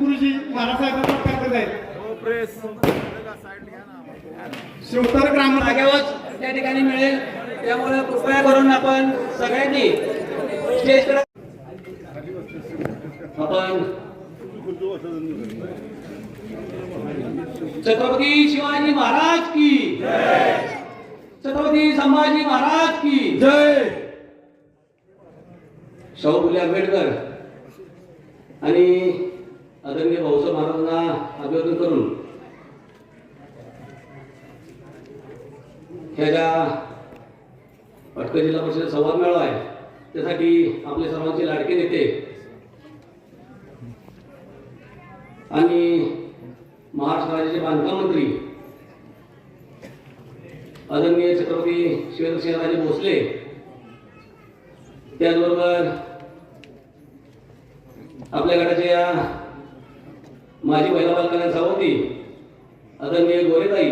गुरुजी महाराजसाहेबांना करत आहेत. शिवतर ग्राम जागेवर त्या ठिकाणी मिळेल, त्यामुळे कृपया करून आपण सगळ्यांनी स्टेज आपण छत्रपती शिवाजी महाराज की जय, छत्रपती संभाजी महाराज की जय. शाहू फुले आंबेडकर आणि आदरणीय भाऊसाहेब महाराजांना अभिवादन करून ह्या ज्या पटकर जिल्हा परिषद संवाद मेळावा आहे त्यासाठी आपले सर्वांचे लाडके नेते आणि महाराष्ट्र राज्याचे बांधकाम मंत्री आदरणीय छत्रपती शिवेंद्रसिंहराजे भोसले, त्याचबरोबर आपल्या गटाच्या या माजी महिला बालकल्याण सभापती आदरणीय गोरेताई,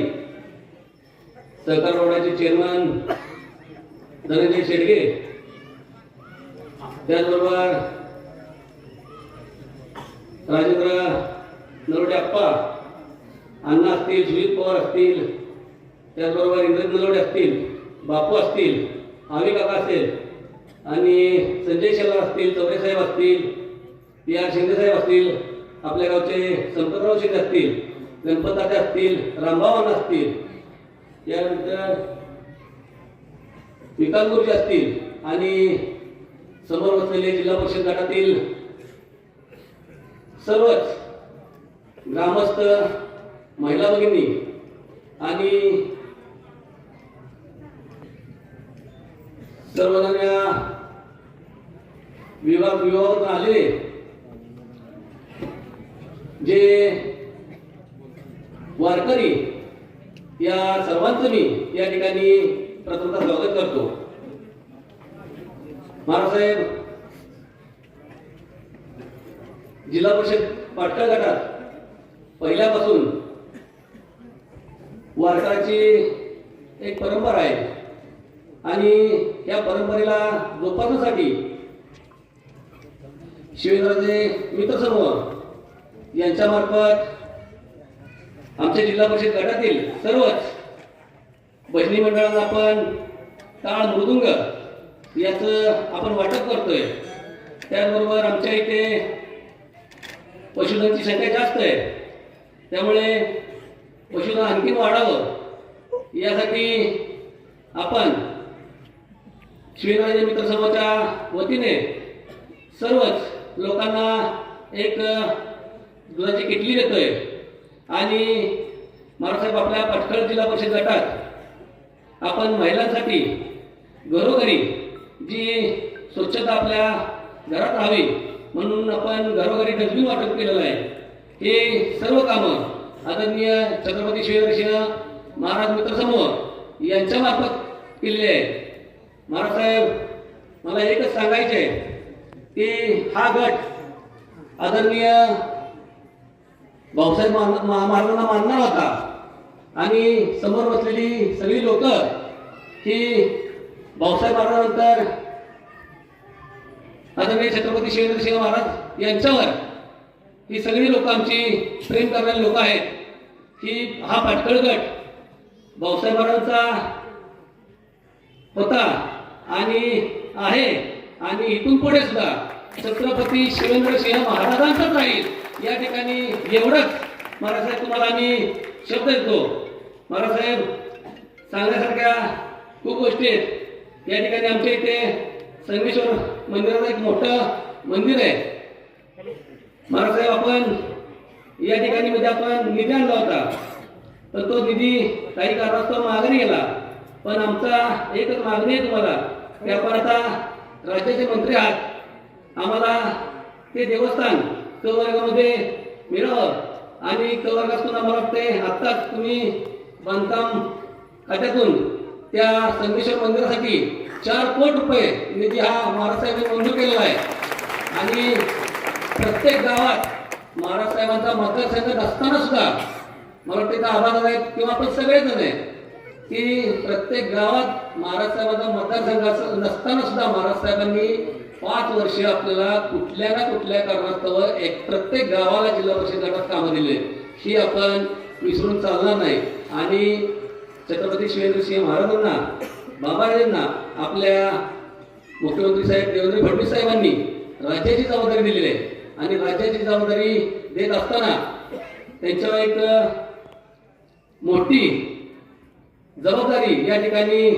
सहकार रोडाचे चेअरमन धनंजय शेडगे, त्याचबरोबर राजेंद्र नरोडे अप्पा, अण्णा असतील, सुजित पवार असतील, त्याचबरोबर इंद्रजित नरोडे असतील, बापू असतील, आवी काका असतील आणि संजय शेलार असतील, चौरे साहेब असतील, पी आर शिंदे साहेब असतील, आपल्या गावचे संपतराव शिंदे असतील, गणपत तात्या असतील, रामभाऊ अण्णा असतील, यानंतर विकास गुरुजी असतील आणि समोर बसलेले जिल्हा परिषद गटातील सर्वच ग्रामस्थ, महिला भगिनी आणि सर्वजण या विभागातून आलेले जे वारकरी, या सर्वांचं मी या ठिकाणी प्रथमतः स्वागत करतो. महाराजसाहेब जिल्हा परिषद पाटकर गटात पहिल्यापासून वारकऱ्याची एक परंपरा आहे आणि या परंपरेला जोपासण्यासाठी शिवेंद्रराजे मित्र समूह यांच्यामार्फत आमच्या जिल्हा परिषद गटातील सर्वच भजनी मंडळांना आपण टाळ मृदुंग याचं आपण वाटप करतोय. त्याचबरोबर आमच्या इथे पशुधनची संख्या जास्त आहे, त्यामुळे पशुधन आणखीन वाढावं यासाठी आपण शिवेंद्रराजे मित्र समूहाच्या वतीने सर्वच लोकांना एक दुधाची किटली देतोय आणि महाराजसाहेब आपल्या पटखळ जिल्हा परिषद गटात आपण महिलांसाठी घरोघरी जी स्वच्छता आपल्या घरात राहावी म्हणून आपण घरोघरी डस्टबिन वाटप केलेलं आहे. हे सर्व कामं आदरणीय छत्रपती शिवेंद्रसिंह महाराज मित्र समूह यांच्या मार्फत केलेले आहे. महाराजसाहेब मला एकच सांगायचे आहे की हा गट आदरणीय भाऊसाहेब महाराजांना मानणार होता आणि समोर बसलेली सगळी लोक ही भाऊसाहेब महाराजांनंतर आदरणीय छत्रपती शिवेंद्रसिंह महाराज यांच्यावर ही सगळी लोक आमची प्रेम करणारी लोक आहेत. ही हा पाटकळ गट भाऊसाहेब महाराजांचा होता आणि आहे आणि इथून पुढे सुद्धा छत्रपती शिवेंद्रसिंह महाराजांचाच राहील. या ठिकाणी एवढंच महाराजसाहेब तुम्हाला आम्ही शब्द देतो. महाराजसाहेब सांगण्यासारख्या खूप गोष्टी आहेत. या ठिकाणी आमच्या इथे संगमेश्वर मंदिराचं एक मोठं मंदिर आहे. महाराजसाहेब आपण या ठिकाणी मध्ये आपण निधी आणला होता, तर तो निधी काही कारणास्तव मागणी गेला. पण आमचा एकच मागणी आहे तुम्हाला की आपण आता राज्याचे मंत्री आहात, आम्हाला ते देवस्थान क वर्गामध्ये मिळावं आणि क वर्गातून आम्हाला वाटते आत्ताच तुम्ही बांधकाम खात्यातून त्या संगमेश्वर मंदिरासाठी 4 कोटी रुपये निधी हा महाराजसाहेबांनी मंजूर केलेला आहे. आणि प्रत्येक गावात महाराजसाहेबांचा मतदारसंघ नसताना सुद्धा मला वाटते का आभार आहेत किंवा आपण सगळेजण आहे की प्रत्येक गावात महाराजसाहेबांचा मतदारसंघ नसताना सुद्धा महाराजसाहेबांनी 5 वर्ष आपल्याला कुठल्या ना कुठल्या कारणास्तव एक प्रत्येक गावाला जिल्हा परिषद गटात कामं दिले, ही आपण विसरून चालणार नाही. आणि छत्रपती शिवेंद्रसिंह महाराजांना, बाबाजींना आपल्या मुख्यमंत्री साहेब देवेंद्र फडणवीस साहेबांनी राज्याची जबाबदारी दिलेली आहे. आणि राज्याची जबाबदारी देत असताना त्यांच्यावर एक मोठी जबाबदारी या ठिकाणी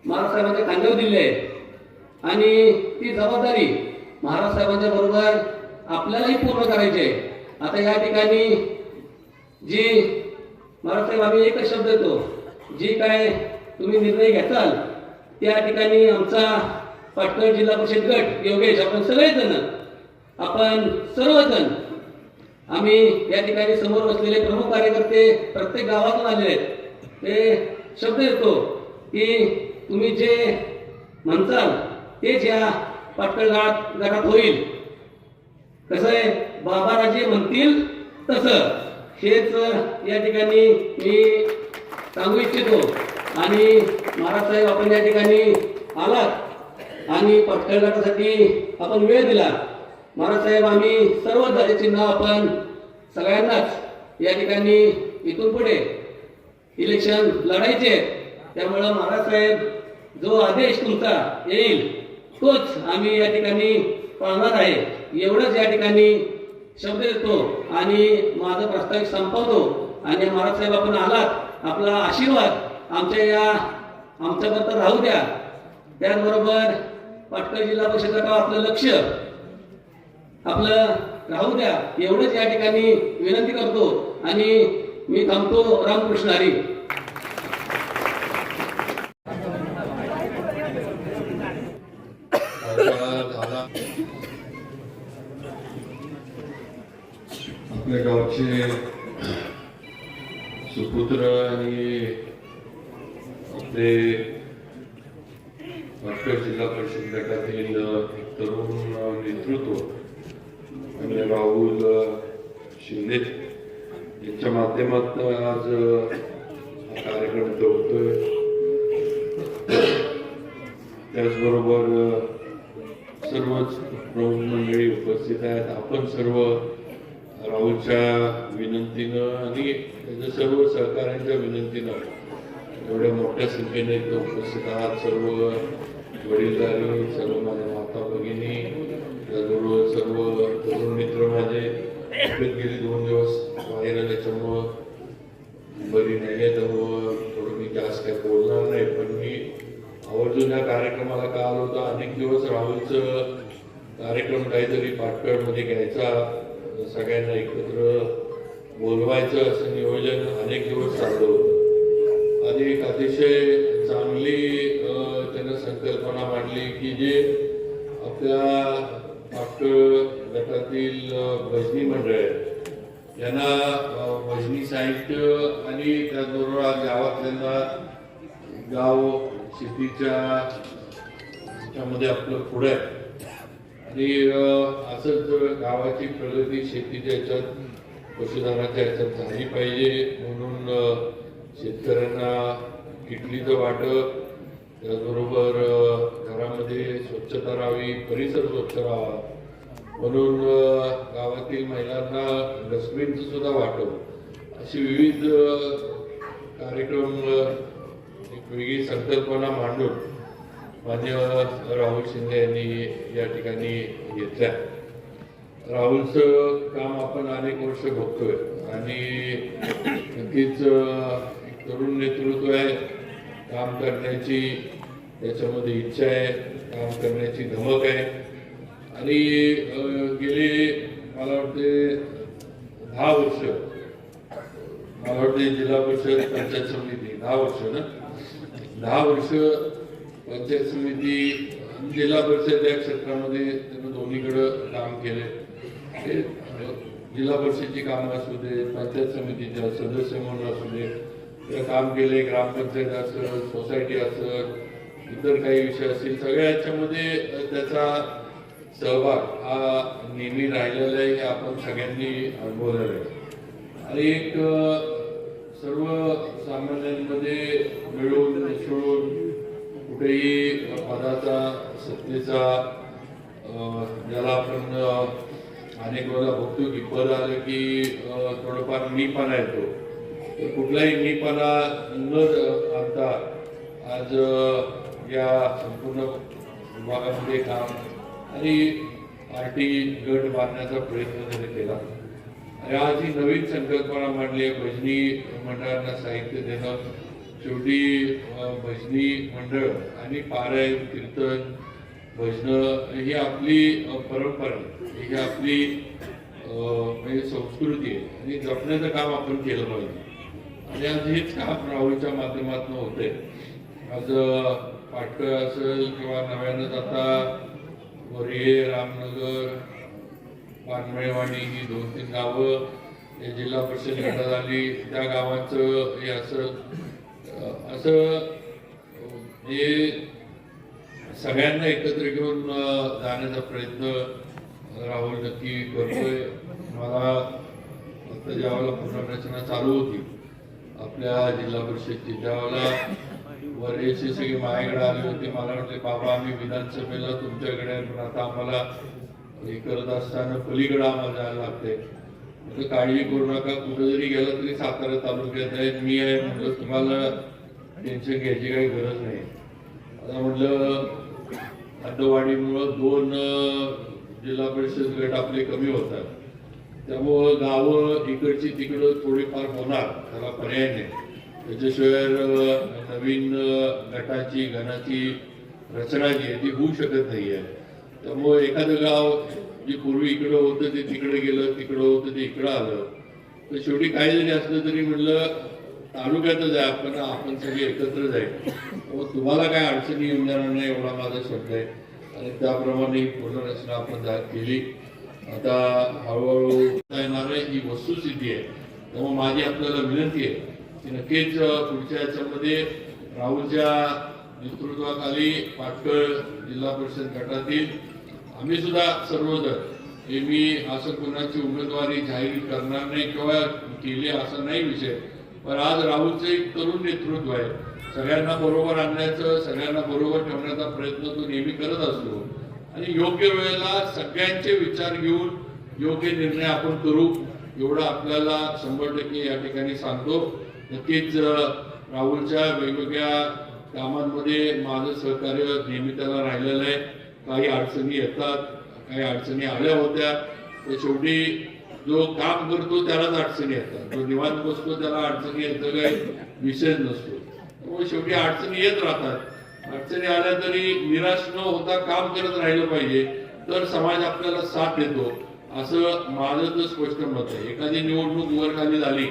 महाराज साहेबांच्या खांद्यावर दिली आहे. आणि ती जबाबदारी महाराज साहेबांच्या बरोबर आपल्यालाही पूर्ण करायची आहे. आता या ठिकाणी जी महाराज साहेब, आम्ही एकच शब्द देतो, जी काय तुम्ही निर्णय घेताल त्या ठिकाणी आमचा पाटण जिल्हा परिषद गट योगेश, आपण सगळेजण, आपण सर्वजण, आम्ही या ठिकाणी समोर बसलेले प्रमुख कार्यकर्ते प्रत्येक गावातून आलेले आहेत, ते शब्द देतो की तुम्ही जे म्हणताल तेच या पाटण गटात होईल. कसं आहे, बाबाराजे म्हणतील तसं, हेच या ठिकाणी मी सांगू इच्छितो. आणि महाराज साहेब, आपण या ठिकाणी आलात आणि पाटण गटासाठी आपण वेळ दिला. महाराज साहेब, आम्ही सर्व जातीचे नाव आपण सगळ्यांनाच या ठिकाणी इथून पुढे इलेक्शन लढायचे, त्यामुळं महाराज साहेब जो आदेश तुमचा येईल तोच आम्ही या ठिकाणी पाळणार आहे, एवढंच या ठिकाणी शब्द देतो. आणि माझं प्रस्तावित संपवतो. आणि महाराज साहेब, आपण आलात, आपला आशीर्वाद आमच्याबद्दल राहू द्या. त्याचबरोबर पाटण जिल्हा परिषद गटावर आपलं लक्ष आपलं राहू द्या, एवढंच या ठिकाणी विनंती करतो. आणि मी थांबतो. रामकृष्ण हरी. आपल्या गावचे सुपुत्र आणि आपले पाटण जिल्हा परिषद गटातील तरुण नेतृत्व आणि राहुल शिंदे यांच्या माध्यमातून आज हा कार्यक्रम होतोय. त्याचबरोबर सर्वच प्रमुख मंडळी उपस्थित आहेत. आपण सर्व राहुलच्या विनंतीनं आणि त्याच्या सर्व सहकाऱ्यांच्या विनंतीनं एवढ्या मोठ्या संख्येने इथं उपस्थित आहात. सर्व वडीलधारी, सर्व माझ्या माता भगिनी, त्याचबरोबर सर्व तरुण मित्र माझे. गेली 2 दिवस बाहेर आल्याच्यामुळं बरी नाही आहे, त्यामुळं थोडं मी जास्त काही बोलणार नाही. पण मी आवर्जून या कार्यक्रमाला का आलो होतो, अनेक दिवस राहुलचं कार्यक्रम काहीतरी पाटणमध्ये घ्यायचा, सगळ्यांना एकत्र बोलवायचं असं नियोजन अनेक दिवस चाललं होतं. आणि एक अतिशय चांगली त्यानं संकल्पना मांडली की जे आपल्या पाटण गटातील भजनी मंडळ आहे यांना भजनी साहित्य आणि त्याचबरोबर गावातल्यांना गाव शेतीच्या ह्याच्यामध्ये आपलं पुढं आहे. आणि असंच गावाची प्रगती शेतीच्या ह्याच्यात, पशुधनाच्या ह्याच्यात झाली पाहिजे म्हणून शेतकऱ्यांना किटलीचं वाटप, त्याचबरोबर घरामध्ये स्वच्छता राहावी, परिसर स्वच्छ राहावा म्हणून गावातील महिलांना डस्टबिनचं सुद्धा वाटप, अशी विविध कार्यक्रम, एक वेगळी संकल्पना मांडून मान्य राहुल शिंदे यांनी या ठिकाणी घेतल्या. राहुलचं काम आपण अनेक वर्ष बघतोय आणि नक्कीच एक तरुण नेतृत्व आहे, काम करण्याची त्याच्यामध्ये इच्छा आहे, काम करण्याची धमक आहे. आणि गेले मला वाटते 10 वर्ष, मला वाटते जिल्हा परिषद पंचायत समिती 10 वर्ष ना, 10 वर्ष पंचायत समिती जिल्हा परिषद या क्षेत्रामध्ये त्यानं दोन्हीकडं काम केले. जिल्हा परिषदची कामं असू दे, पंचायत समितीच्या सदस्य म्हणून असू दे, ते काम केले. ग्रामपंचायत असेल, सोसायटी असेल, इतर काही विषय असतील, सगळ्या याच्यामध्ये त्याचा सहभाग हा नेहमी राहिलेला आहे, हे आपण सगळ्यांनी अनुभवलेलं आहे. आणि एक सर्वसामान्यांमध्ये मिळून मिसळून कुठेही पदाचा, सत्तेचा ज्याला आपण अनेक वेळेला बघतो की पद आलं की थोडंफार मीपणा येतो. तर कुठलाही मीपणा न आणता आज या संपूर्ण विभागामध्ये काम आणि पार्टी गट बांधण्याचा प्रयत्न त्यांनी केला. आणि आज ही नवीन संकल्पना मांडली आहे भजनी मंडळांना साहित्य देणं. शेवटी भजनी मंडळ आणि पारायण कीर्तन भजनं ही आपली परंपरा आहे, ही आपली म्हणजे संस्कृती आहे आणि जपण्याचं काम आपण केलं पाहिजे. आणि आज हेच काम राहुलच्या माध्यमातून होतंय. आज पाटकर असेल किंवा नव्यानं आता वरिये, रामनगर, पानमळेवाडी ही 2-3 गावं हे जिल्हा परिषद गटात आली. त्या गावाचं हे असं हे सगळ्यांना एकत्र घेऊन जाण्याचा प्रयत्न राहुल नक्की करतोय. मला आता ज्यावेळेला पुनर्रचना चालू होती आपल्या जिल्हा परिषदची, त्यावेळेला वरियेची सगळी माझ्याकडे आली होती. मला म्हटले बाबा आम्ही विधानसभेला तुमच्याकडे, पण आता आम्हाला हे करत असताना पलीकडे आम्हाला जायला लागते. तर काळजी करू नका, कुठं जरी गेलं तरी सातारा तालुक्यात आहे, मी आहे म्हटलं, तुम्हाला टेन्शन घ्यायची काही गरज नाही. आता म्हटलं हद्दवाढीमुळं 2 जिल्हा परिषद गट आपले कमी होतात, त्यामुळं गावं इकडची तिकडं थोडीफार होणार, त्याला पर्याय नाही. त्याच्याशिवाय नवीन गटाची घनाची रचना जी आहे ती होऊ शकत नाही आहे. त्यामुळे एखादं गाव जे पूर्वी इकडं होतं ते तिकडे गेलं, तिकडं होतं ते इकडं आलं. तर शेवटी काही जरी असलं तरी म्हटलं तालुक्यातच आहे आपण सगळे एकत्र जाईल, मग तुम्हाला काय अडचणी येऊन जाणार नाही एवढा माझा शब्द आहे. आणि त्याप्रमाणे ही पुनर्रचना आपण केली. आता हळूहळू येणार आहे ही वस्तुस्थिती आहे. त्यामुळे माझी आपल्याला विनंती आहे की नक्कीच पुढच्या याच्यामध्ये राहुलच्या नेतृत्वाखाली पाटकर जिल्हा परिषद गटातील आम्ही सुद्धा सर्वजण हे, मी असं कोणाची उमेदवारी जाहीर करणार नाही किंवा केली असं नाही विषय, पण आज राहुलचं एक तरुण नेतृत्व आहे. सगळ्यांना बरोबर आणण्याचं, सगळ्यांना बरोबर ठेवण्याचा प्रयत्न तो नेहमी करत असतो आणि योग्य वेळेला सगळ्यांचे विचार घेऊन योग्य निर्णय आपण करू एवढं आपल्याला 100% या ठिकाणी सांगतो. नक्कीच राहुलच्या वेगवेगळ्या कामांमध्ये माझं सहकार्य नेहमी त्याला राहिलेलं आहे. काही अडचणी येतात, काही अडचणी आल्या होत्या, तर शेवटी जो काम करतो त्यालाच अडचणी येतात, जो निवांत बसतो त्याला अडचणी येतं काही विषय नसतो. त्यामुळे शेवटी अडचणी येत राहतात. अडचणी आल्या तरी निराश न होता काम करत राहिलं पाहिजे, तर समाज आपल्याला साथ देतो असं माझं तर स्पष्ट मत आहे. एखादी निवडणूक वर खाली झाली,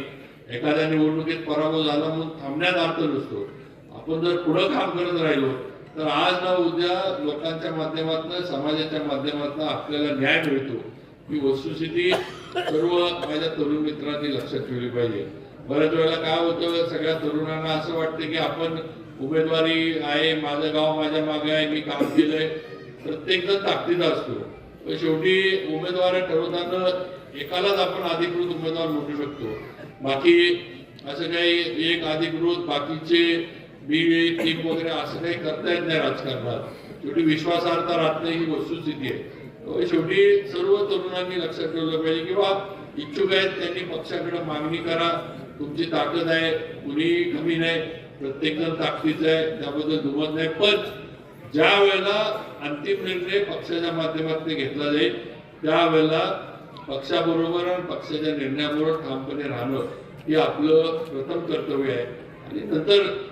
एखाद्या निवडणुकीत पराभव झाला म्हणून थांबण्यात अर्थ नसतो. आपण जर पुढं काम करत राहिलो तर आज ना उद्या लोकांच्या माध्यमातून, समाजाच्या माध्यमातून आपल्याला न्याय मिळतो. ही वस्तुस्थिती सर्व माझ्या तरुण मित्रांनी लक्षात ठेवली पाहिजे. बऱ्याच वेळेला काय होतं, सगळ्या तरुणांना असं वाटतं की आपण उमेदवारी आहे, माझं गाव माझ्या मागे आहे, मी काम केलंय, प्रत्येक जण ताकदीचा असतो. पण शेवटी उमेदवार ठरवताना एकालाच आपण अधिकृत उमेदवार म्हणू शकतो. बाकी असं काही एक अधिकृत बाकीचे बी टीम वगैरे असं काही करता येत नाही राजकारणात. शेवटी विश्वासार्हता राहत नाही ही वस्तुस्थिती आहे. शेवटी सर्व तरुणांनी लक्षात ठेवलं पाहिजे किंवा इच्छुक आहेत त्यांनी पक्षाकडे मागणी करा. तुमची ताकद आहे, कुणी कमी नाही, प्रत्येक जण ताकदीचा आहे, त्याबद्दल दुमत नाही. पण ज्या वेळेला अंतिम निर्णय पक्षाच्या माध्यमातून घेतला जाईल त्यावेळेला पक्षाबरोबर आणि पक्षाच्या निर्णयाबरोबर ठामपणे राहणं हे आपलं प्रथम कर्तव्य आहे. आणि नंतर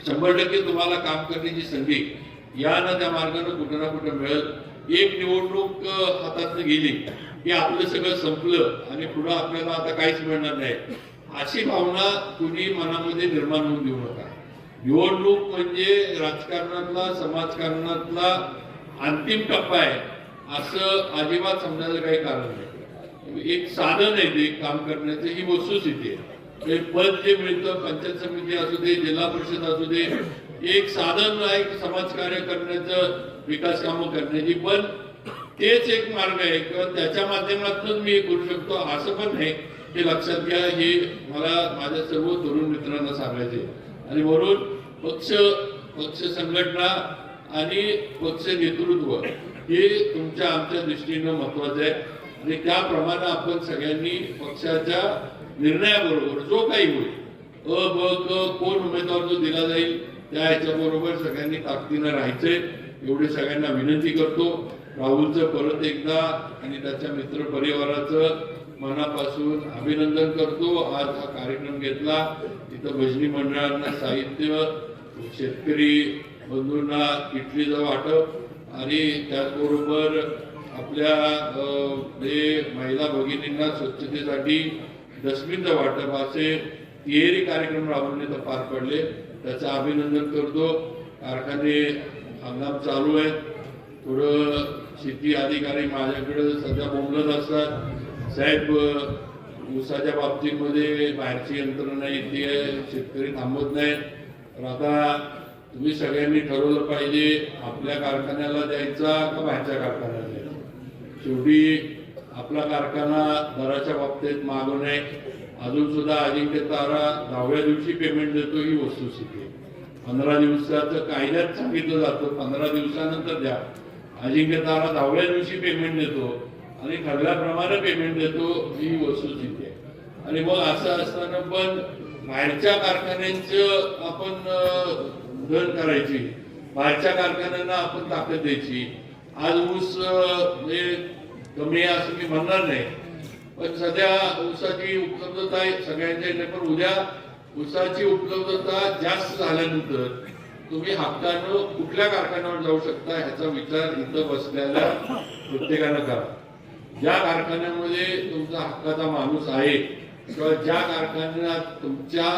100% तुम्हाला काम करण्याची संधी या ना त्या मार्गाने कुठं ना कुठं मिळेल. एक निवडणूक हातात गेली की आपलं सगळं संपलं आणि पुढं आपल्याला आता काहीच मिळणार नाही अशी भावना कुणी मनामध्ये निर्माण होऊन देऊ नका. निवडणूक म्हणजे राजकारणातला, समाजकारणातला अंतिम टप्पा आहे असं अजिबात समजायचं काही कारण नाही. एक साधन आहे ते काम करण्याचं, ही वस्तुस्थिती आहे. पद जे मिळतं, पंचायत समिती असू दे, जिल्हा परिषद असू दे, एक साधन आहे समाजकार्य करण्याचं, विकास कामं करण्याची. पण तेच एक मार्ग आहे किंवा त्याच्या माध्यमातून मी करू शकतो असं पण नाही, हे लक्षात घ्या. हे मला माझ्या सर्व तरुण मित्रांना सांगायचे. आणि म्हणून पक्ष संघटना आणि पक्ष नेतृत्व हे तुमच्या आमच्या दृष्टीनं महत्वाचं आहे आणि त्याप्रमाणे आपण सगळ्यांनी पक्षाच्या निर्णयाबरोबर जो काही होईल अ ब क कोण उमेदवार जो दिला जाईल त्या ह्याच्याबरोबर सगळ्यांनी ताकदीनं राहायचंय एवढी सगळ्यांना विनंती करतो. राहुलचं परत एकदा आणि त्याच्या मित्र परिवाराचं मनापासून अभिनंदन करतो. आज हा कार्यक्रम घेतला, तिथं भजनी मंडळांना साहित्य, शेतकरी बंधूंना किटलीचं वाटप आणि त्याचबरोबर आपल्या जे महिला भगिनींना स्वच्छतेसाठी डस्टबिनचं वाटप असे तिहेरी कार्यक्रम राबवण्यात पार पडले. त्याचं अभिनंदन करतो. कारखाने हंगाम चालू आहे. थोडं शेती अधिकारी माझ्याकडे सध्या बोंबलत असतात, साहेब ऊसाच्या बाबतीमध्ये बाहेरची यंत्रणा येते, शेतकरी थांबत नाहीत. तर आता तुम्ही सगळ्यांनी ठरवलं पाहिजे आपल्या कारखान्याला द्यायचा का बाहेरच्या कारखान्याला द्यायचा. शेवटी आपला कारखाना दराच्या बाबतीत मागं नाही. अजून सुद्धा अजिंक्य तारा 10व्या दिवशी पेमेंट देतो ही वस्तुस्थिती आहे. 15 दिवसाचं कायद्यात सांगितलं जातं 15 दिवसानंतर द्या. अजिंक्य तारा 10व्या दिवशी पेमेंट देतो आणि ठरल्याप्रमाणे पेमेंट देतो ही वस्तुस्थिती आहे. आणि मग असं असताना पण बाहेरच्या कारखान्यांचं आपण धन करायची, बाहेरच्या कारखान्यांना आपण ताकद द्यायची. आज ऊस कमी आहे असं मी म्हणणार नाही, पण सध्या ऊसाची उपलब्धता आहे सगळ्यांच्या इथे. पण उद्या ऊसाची उपलब्धता जास्त झाल्यानंतर तुम्ही हक्कानं कुठल्या कारखान्यावर जाऊ शकता ह्याचा विचार इथं बसलेल्या प्रत्येकानं करा. ज्या कारखान्यामध्ये तुमचा हक्काचा माणूस आहे किंवा ज्या कारखान्यात तुमच्या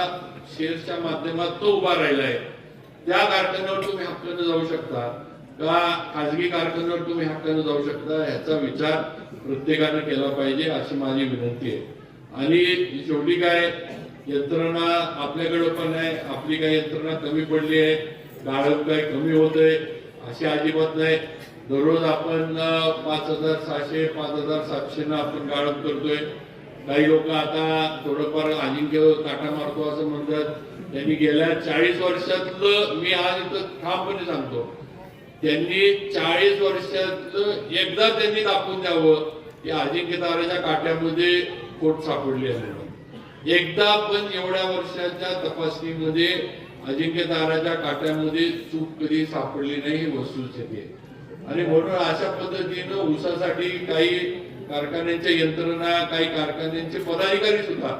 शेअर्सच्या माध्यमात तो उभा राहिला आहे त्या कारखान्यावर तुम्ही हक्कानं जाऊ शकता का खाजगी कारखान्यावर तुम्ही हक्कानं जाऊ शकता ह्याचा विचार प्रत्येकानं केला पाहिजे अशी माझी विनंती आहे. आणि शेवटी काय यंत्रणा आपल्याकडे पण आहे, आपली काही यंत्रणा कमी पडली आहे, गाळप काय कमी होतंय अशी अजिबात नाही. दररोज आपण 5,600 5,700 आपण गाळप करतोय. काही लोक आता थोडंफार अजिंक्य काटा मारतो असं म्हणतात. त्यांनी गेल्या 40 वर्षातलं मी आज इथं ठामपणे सांगतो, त्यांनी 40 वर्षातलं एकदा त्यांनी दाखवून द्यावं की अजिंक्य ताराच्या काट्यामध्ये खोट सापडली आहे. एकदा पण एवढ्या वर्षाच्या तपासणीमध्ये अजिंक्य ताराच्या काट्यामध्ये चूक कधी सापडली नाही ही वस्तुस्थिती आहे. आणि म्हणून अशा पद्धतीनं ऊसासाठी काही कारखान्यांच्या यंत्रणा, काही कारखान्यांचे पदाधिकारी सुद्धा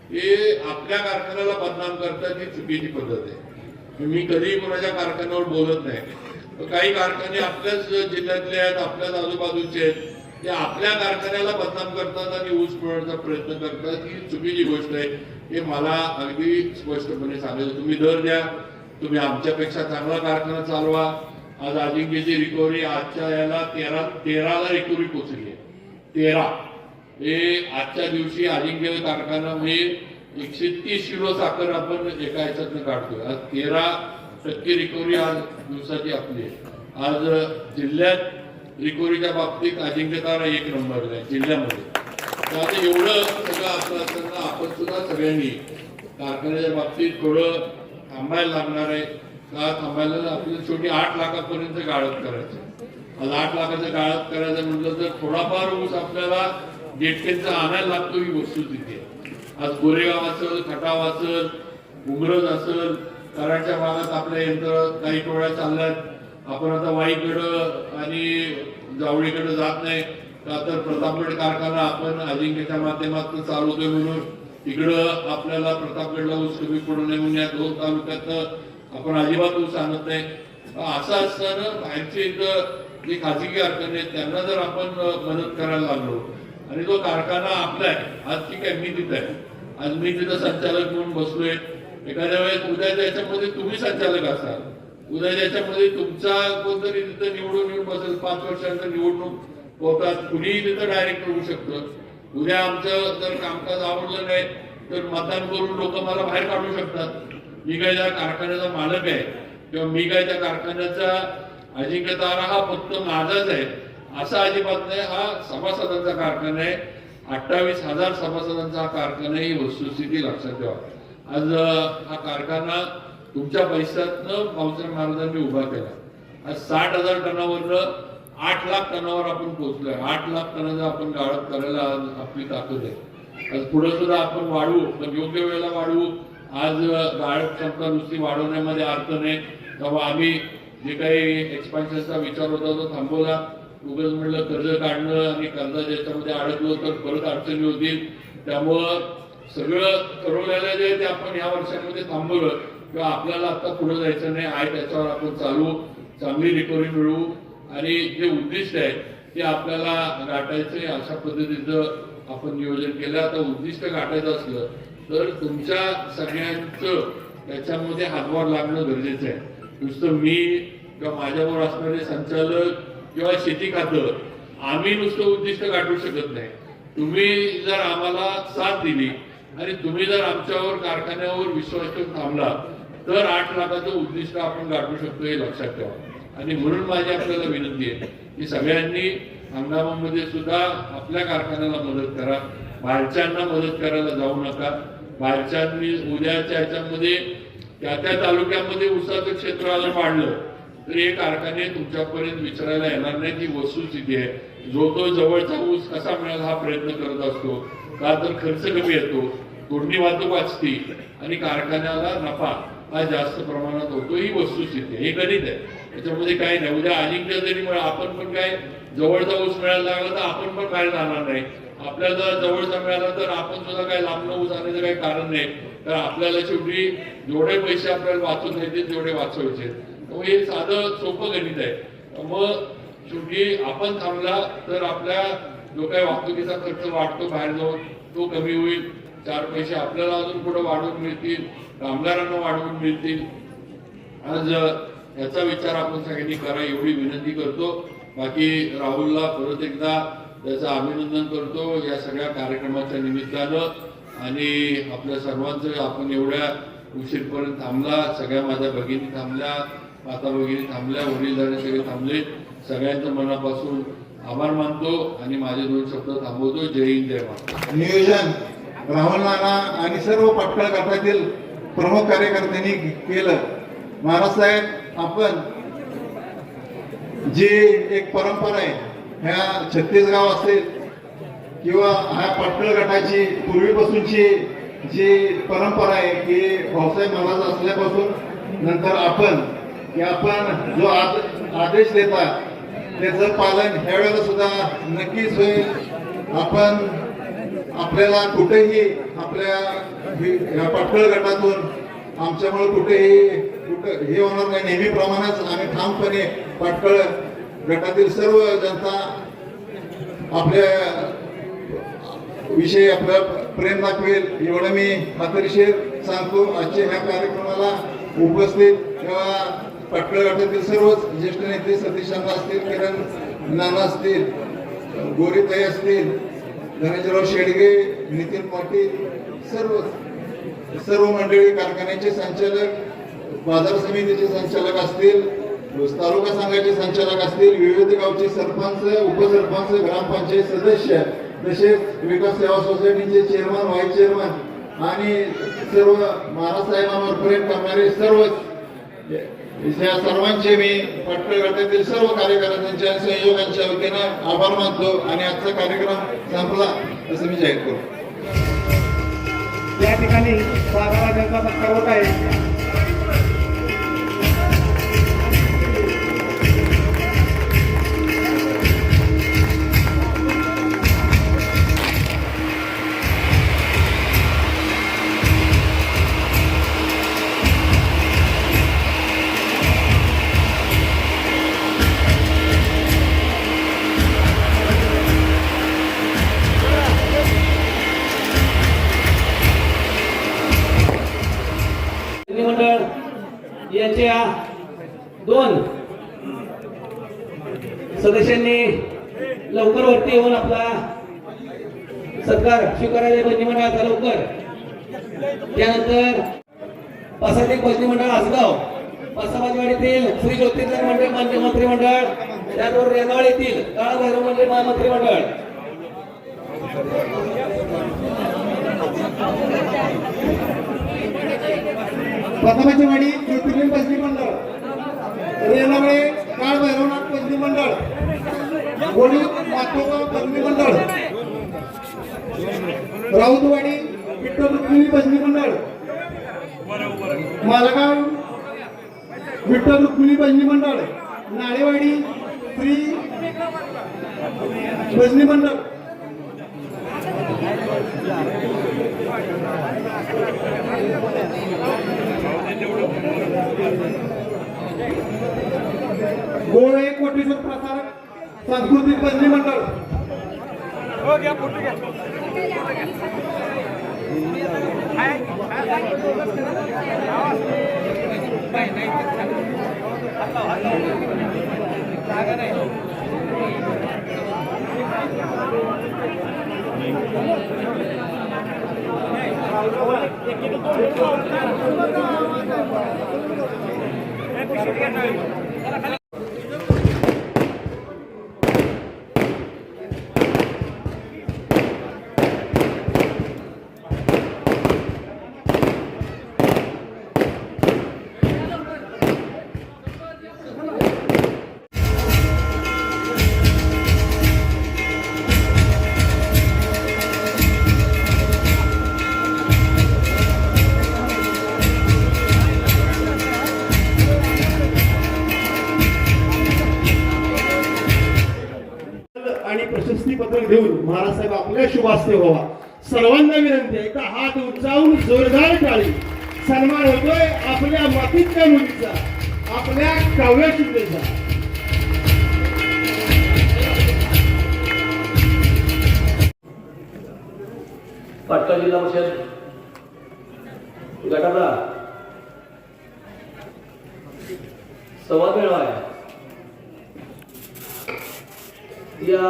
हे आपल्या कारखान्याला बदनाम करतात ही चुकीची पद्धत आहे. मी कधीही कोणाच्या कारखान्यावर बोलत नाही. काही कारखाने आपल्याच जिल्ह्यातले आहेत, आपल्याच आजूबाजूचे आहेत, ते आपल्या कारखान्याला बदनाम करतात आणि ऊस मिळवण्याचा प्रयत्न करतात ही चुकीची गोष्ट आहे. हे मला अगदी स्पष्टपणे सांगायचं. तुम्ही दर द्या, तुम्ही आमच्यापेक्षा चांगला कारखाना चालवा. आज अजिंक्यची रिकव्हरी आजच्या याला 13ला रिकव्हरी पोहोचली आहे. 13 हे आजच्या दिवशी अजिंक्य कारखाना म्हणजे 130 किलो साखर आपण एका ह्याच्यातनं काढतोय. आज 13% रिकव्हरी आज दिवसाची आपली आहे. आज जिल्ह्यात रिकव्हरीच्या बाबतीत अजिंक्य तारा 1 नंबरला आहे जिल्ह्यामध्ये. तर आता एवढं सगळं आपलं असताना आपण सुद्धा सगळ्यांनी कारखान्याच्या बाबतीत थोडं थांबायला लागणार आहे. का थांबायला आपल्याला शेवटी 8 लाखापर्यंत गाळप करायचं. आज 8 लाखाचं गाळप करायचं म्हटलं तर थोडाफार ऊस आपल्याला गेटकेचा आणायला लागतो ही वस्तुस्थिती आहे. आज गोरेगाव असेल, खटाव असेल, उमरज असेल, कराडच्या भागात आपल्या यंत्र काही टोळ्या चालल्यात. आपण आता वाईकडं आणि जावळीकडे जात नाही का तर प्रतापगड कारखाना आपण अजिंक्यच्या माध्यमातून चालवतोय म्हणून तिकडं आपल्याला प्रतापगडला ऊस कमी पडू नये म्हणून या 2 तालुक्यात आपण अजिबात ऊस आणत नाही. असं असताना बाहेरचे इथं जे खाजगी कारखाने आहेत त्यांना जर आपण मदत करायला लागलो आणि तो कारखाना आपला आहे. आज ठीक आहे, मी तिथं आहे, आज मी तिथं संचालक म्हणून बसलोय. एखाद्या वेळेस उद्या त्याच्यामध्ये तुम्ही संचालक असाल, उद्या त्याच्यामध्ये तुमचा कोणतरी तिथं निवडून येऊन बसेल. 5 वर्षांचं निवडणूक होतात, कुणीही तिथं डायरेक्ट होऊ शकतं. उद्या आमचं जर कामकाज आवडलं नाही तर मतदान करून लोक मला बाहेर काढू शकतात. मी काय त्या कारखान्याचा मालक आहे किंवा मी काय त्या कारखान्याचा अजिंक्य तारा हा फक्त माझाच आहे असं अजिबात नाही. हा सभासदांचा कारखाना आहे. 28,000 सभासदांचा हा कारखाना ही वस्तुस्थिती लक्षात ठेवा. आज हा कारखाना तुमच्या पैशातनं भाऊसाहेब महाराजांनी उभा केला. आज 60,000 टनावरनं 8 लाख टनावर आपण पोहोचलोय. 8 लाख टनाचं आपण गाळप करायला आज आपली ताकद आहे. आज पुढे सुद्धा आपण वाढवू, पण योग्य वेळेला वाढवू. आज गाळप क्षमता नुसती वाढवण्यामध्ये अर्थ नाही. तेव्हा आम्ही जे काही एक्सपान्शनचा विचार होता तो थांबवला. उगाच म्हणलं कर्ज काढणं आणि कर्जाच्या याच्यामध्ये अडकलो तर परत अडचणी होतील. त्यामुळं सगळं ठरवलेलं जे ते आपण या वर्षांमध्ये थांबवलं किंवा आपल्याला आता पुढे जायचं नाही आहे त्याच्यावर आपण चालू, चांगली रिकव्हरी मिळवू आणि जे उद्दिष्ट आहे ते आपल्याला गाठायचे अशा पद्धतीचं आपण नियोजन केलं. आता उद्दिष्ट गाठायचं असलं तर तुमच्या सगळ्यांचं त्याच्यामध्ये हातभार लागणं गरजेचं आहे. नुसतं मी किंवा माझ्याबरोबर असणारे संचालक किंवा शेती खातं आम्ही नुसतं उद्दिष्ट गाठू शकत नाही. तुम्ही जर आम्हाला साथ दिली आणि तुम्ही जर आमच्यावर कारखान्यावर विश्वास ठेवून थांबला तर 8 लाखाचं उद्दिष्ट आपण गाठू शकतो हे लक्षात ठेवा. आणि म्हणून माझी आपल्याला विनंती आहे की सगळ्यांनी हंगामामध्ये सुद्धा आपल्या कारखान्याला मदत करा. बाहेरच्यांना मदत करायला जाऊ नका. बाहेरच्यांनी उद्याच्या ह्याच्यामध्ये त्या तालुक्यामध्ये ऊसाचं क्षेत्र आलं वाढलं तर हे कारखाने तुमच्यापर्यंत विचारायला येणार नाही. ती वस्तुस्थिती आहे. जो तो जवळचा ऊस कसा मिळेल हा प्रयत्न करत असतो. का तर खर्च कमी येतो, तोडणी वाहतूक वाचती आणि कारखान्याला नफा हा जास्त प्रमाणात होतो. ही वस्तुस्थिती आहे, हे गणित आहे. त्याच्यामध्ये काही नाही. उद्या अजिंक्य जरी मिळाला आपण पण काय जवळचा ऊस मिळायला लागला तर आपण पण बाहेर जाणार नाही. आपल्याला जर जवळचा मिळाला तर आपण सुद्धा काय लांबनं ऊस आणायचं काही कारण नाही. तर आपल्याला शेवटी जेवढे पैसे आपल्याला वाचून येतील तेवढे वाचवायचे. हे साधं सोपं गणित आहे. मग शेवटी आपण थांबला तर आपल्या जो काही वाहतुकीचा खर्च वाढतो बाहेर जाऊन तो कमी होईल. 4 पैसे आपल्याला अजून पुढे वाढवून मिळतील, कामगारांना वाढवून मिळतील. आज याचा विचार आपण सगळ्यांनी करा एवढी विनंती करतो. बाकी राहुलला परत एकदा त्याचं अभिनंदन करतो या सगळ्या कार्यक्रमाच्या निमित्तानं. आणि आपल्या सर्वांचं आपण एवढ्या उशीरपर्यंत थांबला. सगळ्या माझ्या भगिनी थांबल्या, माता भगिनी थांबल्या, वडीलधारे सगळे थांबले. सगळ्यांचं मनापासून आभार मानतो आणि माझे 2 शब्द थांबवतो. जय हिंद, जय महाराष्ट्र. नियोजन राहुल नाना आणि सर्व पाटकळ गटातील प्रमुख कार्यकर्त्यांनी केलं. महाराज साहेब, आपण जी एक परंपरा आहे ह्या छत्तीसगाव असेल किंवा ह्या पाटकळ गटाची पूर्वीपासूनची जी परंपरा आहे की भाऊसाहेब महाराज असल्यापासून नंतर आपण जो आदेश देतात त्याचं पालन ह्या वेळेला सुद्धा नक्कीच होईल. आपण आपल्याला कुठेही आपल्या ह्या पाटकळ गटातून आमच्यामुळे कुठेही हे होणार नाही. नेहमीप्रमाणेच आम्ही ठामपणे पाटकळ गटातील सर्व जनता आपल्या विषयी आपलं प्रेम दाखवेल एवढं मी खात्रीशीर सांगतो. आजच्या ह्या कार्यक्रमाला उपस्थित किंवा पाटकळ गटातील सर्वच ज्येष्ठ नेते सतीशांना असतील, किरण नाना असतील, गोरीताई असतील, धनेश्वरराव शेडगे, नितीन पाटील, सर्व मंडळी, कारखान्याचे संचालक, बाजार समितीचे संचालक असतील, तालुका संघाचे संचालक असतील, विविध गावचे सरपंच, उपसरपंच, ग्रामपंचायत सदस्य, तसेच विकास सेवा सोसायटीचे चेअरमन, व्हाईस चेअरमन आणि सर्व महाराज साहेबांवर प्रेम करणारे या सर्वांचे मी पाटकळ गटातील सर्व कार्यकर्त्यांच्या संयोगांच्या वतीनं आभार मानतो आणि आजचा कार्यक्रम संपला असं मी जाहीर करतो. या ठिकाणी 12 वाजता सत्कार होत आहे. मंडळ याच्या 2 सदस्यांनी लवकर वरती येऊन आपला सत्कार स्वीकारायला मंत्रिमंडळाचा लवकर. त्यानंतर पासादिक मंत्रिमंडळ आसगाव, पासाबाजवाडीतील श्री ज्योतिर्लिंग मंडळ मंत्रिमंडळ, त्याचबरोबर रेंगावळ येथील काळभैरव मंत्रिमंडळ. प्रथमाची वाडी ज्योतिर्लिंग पश्चिम मंडळ, रेणावळे काळ भैरवनाथ पश्चिम मंडळ, रुक्मिणी भजनी मंडळ नाळेवाडी श्री भजनी मंडळ गोळे कोटेश्वर प्रसारक सांस्कृतिक भजनी मंडळ आणि प्रशस्ती पत्रक देऊन महाराज साहेब आपल्या शुभास्ते व्हावा. सर्वांना विनंती आहे का हात उंचावून जोरदार टाळी. सन्मान होतोय आपल्या मातीच्या मुलीचा, आपल्या काव्य शिंदेचा. पाटकर जिल्हा परिषद गटाला संवाद मेळावा आहे. या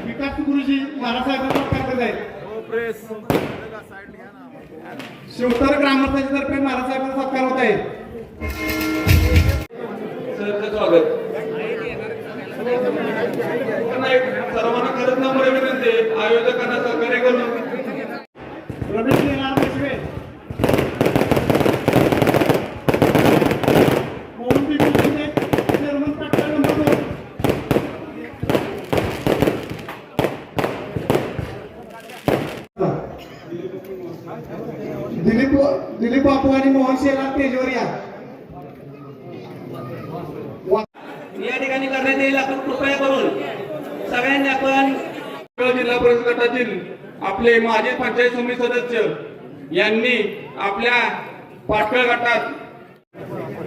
विकास गुरुजी महाराज साहेबांना करत आहेत. शिवतर ग्रामस्थांच्या तर्फे महाराज साहेबांचा सत्कार होत आहे. स्वागत सर्वांना खरंच नम्र विनंती आयोजकांना सहकार्य करून रमेश नारायण पेशवे, मोहन बी कुलकर्णी, चेअरमन पाटकर नंबर 2. दिलीप बापू आणि मोहन शेलार तेजवर या. या ठिकाणी करण्यात येईल. आपण कृपया करून सगळ्यांनी आपण जिल्हा परिषद गटातील आपले माजी पंचायत समिती सदस्य यांनी आपल्या पाटकर गटात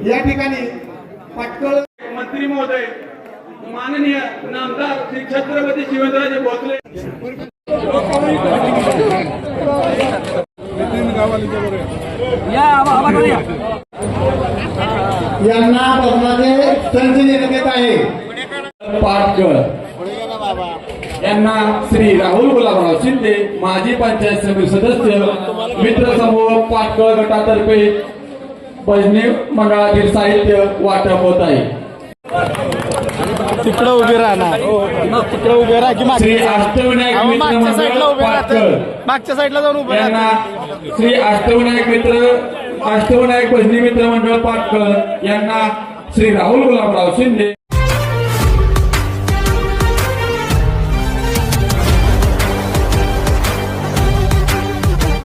या ठिकाणी पाटकर मंत्री महोदय माननीय नामदार श्री छत्रपती शिवेंद्रराजे भोसले यांना बसण्याचे संधी देण्यात येत आहे. पाटकर यांना श्री राहुल गुलाबराव शिंदे माजी पंचायत समिती सदस्य मित्र समूह पाटकर गटातर्फे भजनी मंडळातील साहित्य वाटप होत आहे. तिकडं उभे राहणार तिकडं उभे राहा की श्री अष्टविनायक मित्र मागच्या साईडला मंडळ उभे पाटकर राहतात. मागच्या साईडला जाऊन उभे यांना राहतात. श्री अष्टविनायक भजनी मित्र मंडळ पाटकर यांना श्री राहुल गुलाबराव शिंदे